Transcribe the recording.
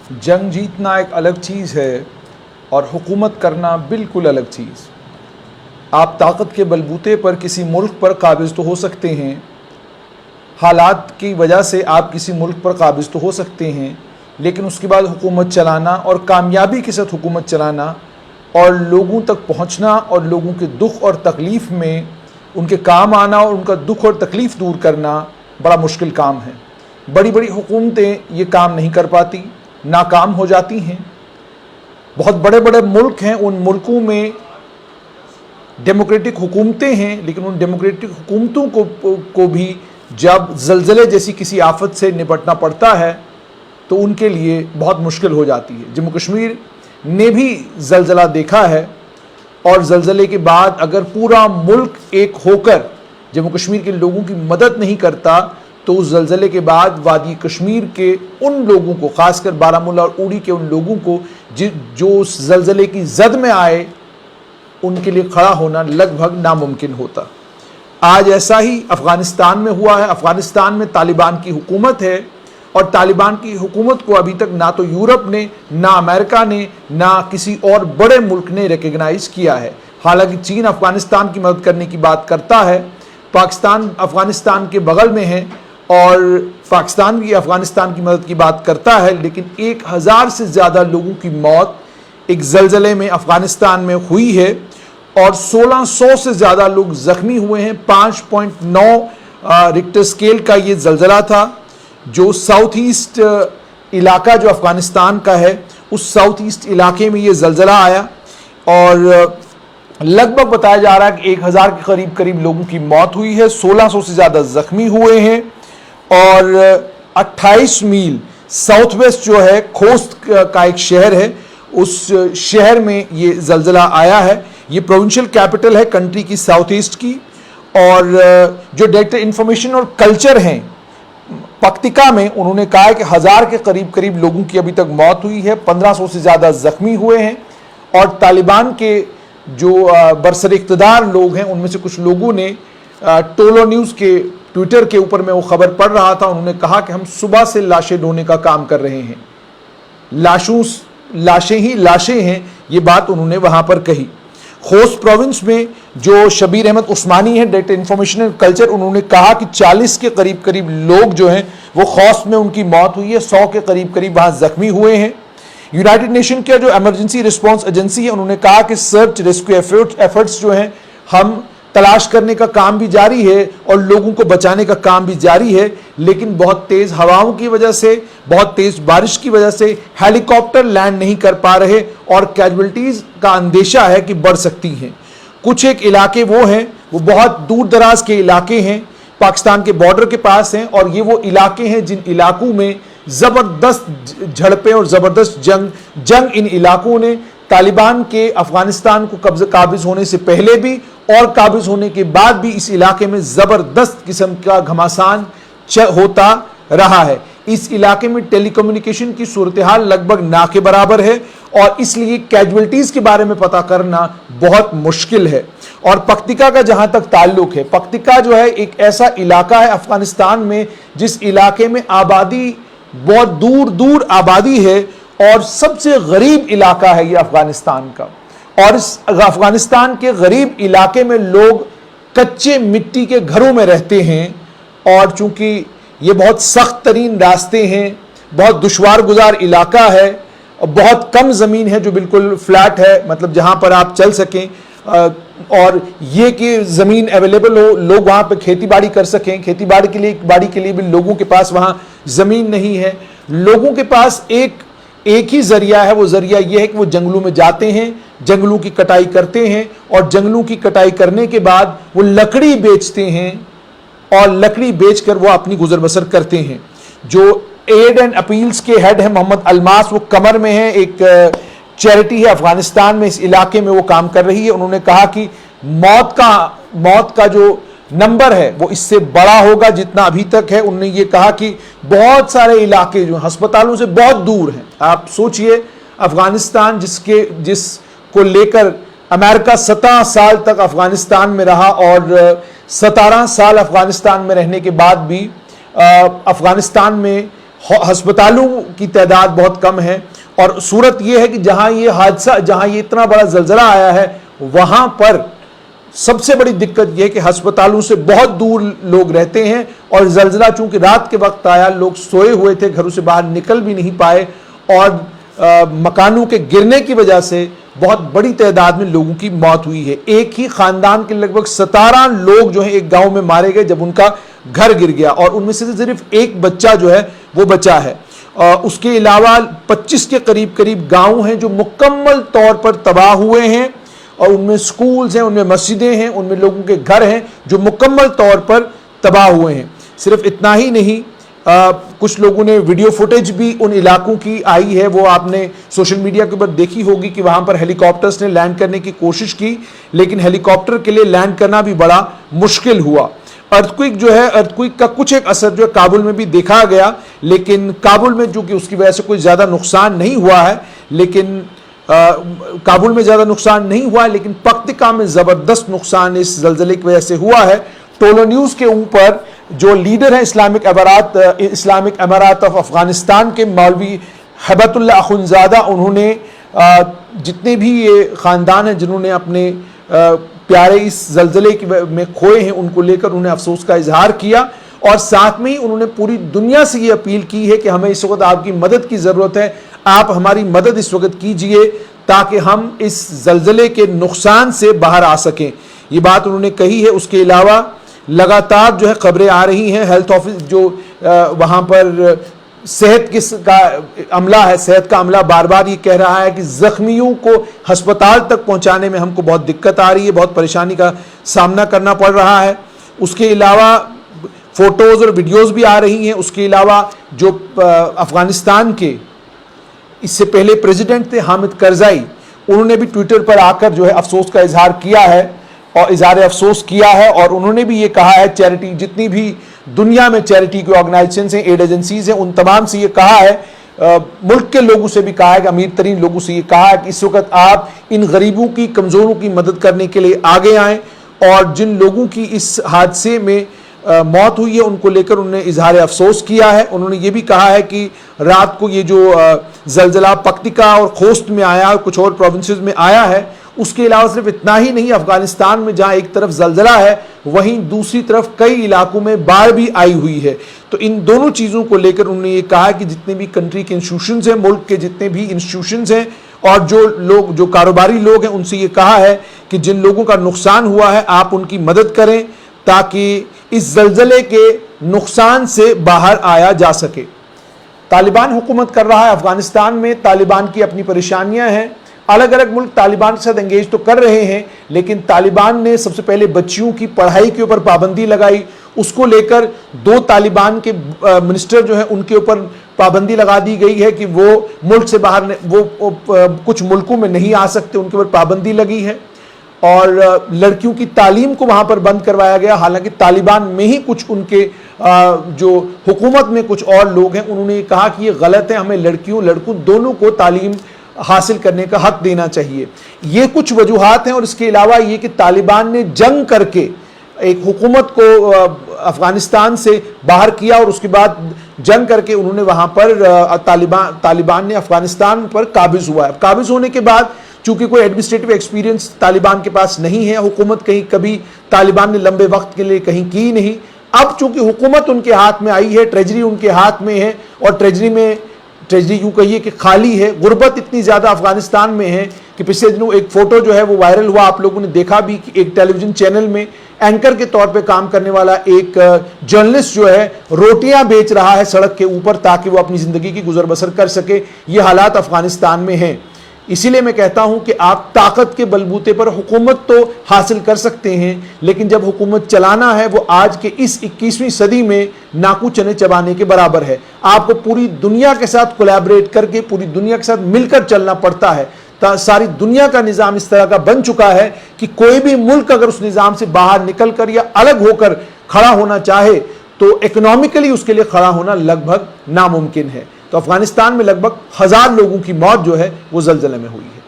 جنگ جیتنا ایک الگ چیز ہے اور حکومت کرنا بالکل الگ چیز۔ آپ طاقت کے بلبوتے پر کسی ملک پر قابض تو ہو سکتے ہیں، حالات کی وجہ سے آپ کسی ملک پر قابض تو ہو سکتے ہیں، لیکن اس کے بعد حکومت چلانا اور کامیابی کے ساتھ حکومت چلانا اور لوگوں تک پہنچنا اور لوگوں کے دکھ اور تکلیف میں ان کے کام آنا اور ان کا دکھ اور تکلیف دور کرنا بڑا مشکل کام ہے۔ بڑی بڑی حکومتیں یہ کام نہیں کر پاتی، ناکام ہو جاتی ہیں۔ بہت بڑے بڑے ملک ہیں، ان ملکوں میں ڈیموکریٹک حکومتیں ہیں، لیکن ان ڈیموکریٹک حکومتوں کو بھی جب زلزلے جیسی کسی آفت سے نپٹنا پڑتا ہے تو ان کے لیے بہت مشکل ہو جاتی ہے۔ جموں کشمیر نے بھی زلزلہ دیکھا ہے، اور زلزلے کے بعد اگر پورا ملک ایک ہو کر جموں کشمیر کے لوگوں کی مدد نہیں کرتا تو اس زلزلے کے بعد وادی کشمیر کے ان لوگوں کو، خاص کر بارہمولہ اور اوڑی کے ان لوگوں کو جو اس زلزلے کی زد میں آئے، ان کے لیے کھڑا ہونا لگ بھگ ناممکن ہوتا۔ آج ایسا ہی افغانستان میں ہوا ہے۔ افغانستان میں طالبان کی حکومت ہے، اور طالبان کی حکومت کو ابھی تک نہ تو یورپ نے، نہ امریکہ نے، نہ کسی اور بڑے ملک نے ریکگنائز کیا ہے۔ حالانکہ چین افغانستان کی مدد کرنے کی بات کرتا ہے، پاکستان افغانستان کے بغل میں ہے اور پاکستان بھی افغانستان کی مدد کی بات کرتا ہے، لیکن 1000 سے زیادہ لوگوں کی موت ایک زلزلے میں افغانستان میں ہوئی ہے اور 1600 سے زیادہ لوگ زخمی ہوئے ہیں۔ 5.9 ریکٹر سکیل کا یہ زلزلہ تھا، جو ساؤتھ ایسٹ علاقہ جو افغانستان کا ہے، اس ساؤتھ ایسٹ علاقے میں یہ زلزلہ آیا، اور لگ بھگ بتایا جا رہا ہے کہ 1000 کے قریب لوگوں کی موت ہوئی ہے، 1600 سے زیادہ زخمی ہوئے ہیں، اور 28 میل ساؤتھ ویسٹ جو ہے خوست کا ایک شہر ہے، اس شہر میں یہ زلزلہ آیا ہے۔ یہ پروونشل کیپٹل ہے کنٹری کی ساؤتھ ایسٹ کی، اور جو ڈائریکٹر انفارمیشن اور کلچر ہیں پکتیکا میں، انہوں نے کہا ہے کہ 1000 کے قریب لوگوں کی ابھی تک موت ہوئی ہے، 1500 سے زیادہ زخمی ہوئے ہیں، اور طالبان کے جو برسر اقتدار لوگ ہیں ان میں سے کچھ لوگوں نے ٹولو نیوز کے ٹویٹر کے اوپر میں وہ خبر پڑھ رہا تھا، انہوں نے کہا کہ ہم صبح سے لاشیں ڈھونے کا کام کر رہے ہیں، لاشیں ہی لاشیں ہیں، یہ بات انہوں نے وہاں پر کہی۔ خوست پروونس میں جو شبیر احمد عثمانی ہے ڈائریکٹر انفارمیشن اینڈ کلچر، انہوں نے کہا کہ 40 کے قریب لوگ جو ہیں وہ خوست میں ان کی موت ہوئی ہے، 100 کے قریب وہاں زخمی ہوئے ہیں۔ یونائٹڈ نیشن کا جو ایمرجنسی رسپانس ایجنسی ہے، انہوں نے کہا کہ سرچ ریسکیو ایفرٹس جو ہیں، ہم تلاش کرنے کا کام بھی جاری ہے اور لوگوں کو بچانے کا کام بھی جاری ہے، لیکن بہت تیز ہواؤں کی وجہ سے، بہت تیز بارش کی وجہ سے ہیلی کاپٹر لینڈ نہیں کر پا رہے، اور کیجولٹیز کا اندیشہ ہے کہ بڑھ سکتی ہیں۔ کچھ ایک علاقے وہ ہیں، وہ بہت دور دراز کے علاقے ہیں، پاکستان کے بارڈر کے پاس ہیں، اور یہ وہ علاقے ہیں جن علاقوں میں زبردست جھڑپیں اور زبردست جنگ ان علاقوں نے طالبان کے افغانستان کو قابض ہونے سے پہلے بھی اور قابض ہونے کے بعد بھی اس علاقے میں زبردست قسم کا گھمسان ہوتا رہا ہے۔ اس علاقے میں ٹیلی کمیونیکیشن کی صورتحال لگ بھگ نہ کے برابر ہے، اور اس لیے کیجولٹیز کے بارے میں پتہ کرنا بہت مشکل ہے۔ اور پکتیکا کا جہاں تک تعلق ہے، پکتیکا جو ہے ایک ایسا علاقہ ہے افغانستان میں جس علاقے میں آبادی بہت دور آبادی ہے، اور سب سے غریب علاقہ ہے یہ افغانستان کا، اور اس افغانستان کے غریب علاقے میں لوگ کچے مٹی کے گھروں میں رہتے ہیں، اور چونکہ یہ بہت سخت ترین راستے ہیں، بہت دشوار گزار علاقہ ہے، اور بہت کم زمین ہے جو بالکل فلیٹ ہے، مطلب جہاں پر آپ چل سکیں، اور یہ کہ زمین اویلیبل ہو، لوگ وہاں پہ کھیتی باڑی کر سکیں، کھیتی باڑی کے لیے بھی لوگوں کے پاس وہاں زمین نہیں ہے۔ لوگوں کے پاس ایک ہی ذریعہ ہے، وہ ذریعہ یہ ہے کہ وہ جنگلوں میں جاتے ہیں، جنگلوں کی کٹائی کرتے ہیں، اور جنگلوں کی کٹائی کرنے کے بعد وہ لکڑی بیچتے ہیں، اور لکڑی بیچ کر وہ اپنی گزر بسر کرتے ہیں۔ جو ایڈ اینڈ اپیلز کے ہیڈ ہیں محمد الماس، وہ کمر میں ہیں، ایک چیریٹی ہے افغانستان میں، اس علاقے میں وہ کام کر رہی ہے۔ انہوں نے کہا کہ موت کا جو نمبر ہے وہ اس سے بڑا ہوگا جتنا ابھی تک ہے۔ انہوں نے یہ کہا کہ بہت سارے علاقے جو ہسپتالوں سے بہت دور ہیں۔ آپ سوچئے افغانستان جس کو لے کر امریکہ 17 سال تک افغانستان میں رہا، اور 17 سال افغانستان میں رہنے کے بعد بھی افغانستان میں ہسپتالوں کی تعداد بہت کم ہے، اور صورت یہ ہے کہ جہاں یہ حادثہ، جہاں یہ اتنا بڑا زلزلہ آیا ہے، وہاں پر سب سے بڑی دقت یہ کہ ہسپتالوں سے بہت دور لوگ رہتے ہیں، اور زلزلہ چونکہ رات کے وقت آیا، لوگ سوئے ہوئے تھے، گھروں سے باہر نکل بھی نہیں پائے، اور مکانوں کے گرنے کی وجہ سے بہت بڑی تعداد میں لوگوں کی موت ہوئی ہے۔ ایک ہی خاندان کے لگ بھگ 17 لوگ جو ہیں ایک گاؤں میں مارے گئے جب ان کا گھر گر گیا، اور ان میں سے صرف ایک بچہ جو ہے وہ بچا ہے۔ اس کے علاوہ 25 کے قریب گاؤں ہیں جو مکمل طور پر تباہ ہوئے ہیں، اور ان میں سکولز ہیں، ان میں مسجدیں ہیں، ان میں لوگوں کے گھر ہیں جو مکمل طور پر تباہ ہوئے ہیں۔ صرف اتنا ہی نہیں، کچھ لوگوں نے ویڈیو فوٹیج بھی ان علاقوں کی آئی ہے، وہ آپ نے سوشل میڈیا کے اوپر دیکھی ہوگی کہ وہاں پر ہیلی کاپٹرز نے لینڈ کرنے کی کوشش کی، لیکن ہیلی کاپٹر کے لیے لینڈ کرنا بھی بڑا مشکل ہوا۔ ارتھکوئک جو ہے، ارتھکوئک کا کچھ ایک اثر جو ہے کابل میں بھی دیکھا گیا، لیکن کابل میں جو کہ اس کی وجہ سے کوئی زیادہ نقصان نہیں ہوا ہے، لیکن کابل میں زیادہ نقصان نہیں ہوا ہے، لیکن پکتیکا میں زبردست نقصان اس زلزلے کی وجہ سے ہوا ہے۔ ٹولو نیوز کے اوپر جو لیڈر ہیں اسلامک امارات آف افغانستان کے مولوی ہیبت اللہ اخنزادہ، انہوں نے جتنے بھی یہ خاندان ہیں جنہوں نے اپنے پیارے اس زلزلے میں کھوئے ہیں، ان کو لے کر انہوں نے افسوس کا اظہار کیا، اور ساتھ میں ہی انہوں نے پوری دنیا سے یہ اپیل کی ہے کہ ہمیں اس وقت آپ کی مدد کی ضرورت ہے، آپ ہماری مدد اس وقت کیجئے تاکہ ہم اس زلزلے کے نقصان سے باہر آ سکیں۔ یہ بات انہوں نے کہی ہے۔ اس کے علاوہ لگاتار جو ہے خبریں آ رہی ہیں، ہیلتھ آفس جو وہاں پر صحت کا عملہ ہے، صحت کا عملہ بار بار یہ کہہ رہا ہے کہ زخمیوں کو ہسپتال تک پہنچانے میں ہم کو بہت دقت آ رہی ہے، بہت پریشانی کا سامنا کرنا پڑ رہا ہے۔ اس کے علاوہ فوٹوز اور ویڈیوز بھی آ رہی ہیں۔ اس کے علاوہ جو افغانستان کے اس سے پہلے پریزیڈنٹ تھے حامد کرزائی، انہوں نے بھی ٹویٹر پر آ کر جو ہے افسوس کا اظہار کیا ہے، اور اظہار افسوس کیا ہے، اور انہوں نے بھی یہ کہا ہے، چیریٹی جتنی بھی دنیا میں چیریٹی کی آرگنائزیشنز ہیں، ایڈ ایجنسیز ہیں، ان تمام سے یہ کہا ہے، ملک کے لوگوں سے بھی کہا ہے، کہ امیر ترین لوگوں سے یہ کہا ہے کہ اس وقت آپ ان غریبوں کی، کمزوروں کی مدد کرنے کے لیے آگے آئیں، اور جن لوگوں کی اس حادثے میں موت ہوئی ہے ان کو لے کر انہوں نے اظہار افسوس کیا ہے۔ انہوں نے یہ بھی کہا ہے کہ رات کو یہ جو زلزلہ پکتیکا اور خوست میں آیا اور کچھ اور پروونسز میں آیا ہے، اس کے علاوہ صرف اتنا ہی نہیں، افغانستان میں جہاں ایک طرف زلزلہ ہے وہیں دوسری طرف کئی علاقوں میں باڑھ بھی آئی ہوئی ہے۔ تو ان دونوں چیزوں کو لے کر انہوں نے یہ کہا کہ جتنے بھی کنٹری کے انسٹیٹیوشنز ہیں، ملک کے جتنے بھی انسٹیٹیوشنز ہیں، اور جو کاروباری لوگ ہیں، ان سے یہ کہا ہے کہ جن لوگوں کا نقصان ہوا ہے آپ ان کی مدد کریں تاکہ اس زلزلے کے نقصان سے باہر آیا جا سکے۔ طالبان حکومت کر رہا ہے افغانستان میں، طالبان کی اپنی پریشانیاں ہیں، الگ الگ ملک طالبان کے ساتھ انگیج تو کر رہے ہیں، لیکن طالبان نے سب سے پہلے بچیوں کی پڑھائی کے اوپر پابندی لگائی، اس کو لے کر 2 طالبان کے منسٹر جو ہیں ان کے اوپر پابندی لگا دی گئی ہے کہ وہ ملک سے باہر، وہ کچھ ملکوں میں نہیں آ سکتے، ان کے اوپر پابندی لگی ہے، اور لڑکیوں کی تعلیم کو وہاں پر بند کروایا گیا۔ حالانکہ طالبان میں ہی کچھ ان کے جو حکومت میں کچھ اور لوگ ہیں، انہوں نے یہ کہا کہ یہ غلط ہے، ہمیں لڑکیوں لڑکوں دونوں کو تعلیم حاصل کرنے کا حق دینا چاہیے۔ یہ کچھ وجوہات ہیں، اور اس کے علاوہ یہ کہ طالبان نے جنگ کر کے ایک حکومت کو افغانستان سے باہر کیا، اور اس کے بعد جنگ کر کے انہوں نے وہاں پر طالبان نے افغانستان پر قابض ہوا ہے۔ قابض ہونے کے بعد چونکہ کوئی ایڈمنسٹریٹو ایکسپیرینس طالبان کے پاس نہیں ہے، حکومت کہیں کبھی طالبان نے لمبے وقت کے لیے کہیں کی نہیں، اب چونکہ حکومت ان کے ہاتھ میں آئی ہے، ٹریجری ان کے ہاتھ میں ہے، اور ٹریجری یوں کہیے کہ خالی ہے، غربت اتنی زیادہ افغانستان میں ہے کہ پچھلے دنوں ایک فوٹو جو ہے وہ وائرل ہوا، آپ لوگوں نے دیکھا بھی کہ ایک ٹیلی ویژن چینل میں اینکر کے طور پہ کام کرنے والا ایک جرنلسٹ جو ہے روٹیاں بیچ رہا ہے سڑک کے اوپر تاکہ وہ اپنی زندگی کی گزر بسر کر سکے۔ یہ حالات افغانستان میں ہیں۔ اسی لیے میں کہتا ہوں کہ آپ طاقت کے بلبوتے پر حکومت تو حاصل کر سکتے ہیں، لیکن جب حکومت چلانا ہے وہ آج کے اس 21ویں صدی میں ناکو چنے چبانے کے برابر ہے۔ آپ کو پوری دنیا کے ساتھ کولیبریٹ کر کے، پوری دنیا کے ساتھ مل کر چلنا پڑتا ہے۔ ساری دنیا کا نظام اس طرح کا بن چکا ہے کہ کوئی بھی ملک اگر اس نظام سے باہر نکل کر یا الگ ہو کر کھڑا ہونا چاہے تو اکنامکلی اس کے لیے کھڑا ہونا لگ بھگ ناممکن ہے۔ تو افغانستان میں لگ بھگ 1000 لوگوں کی موت جو ہے وہ زلزلے میں ہوئی ہے۔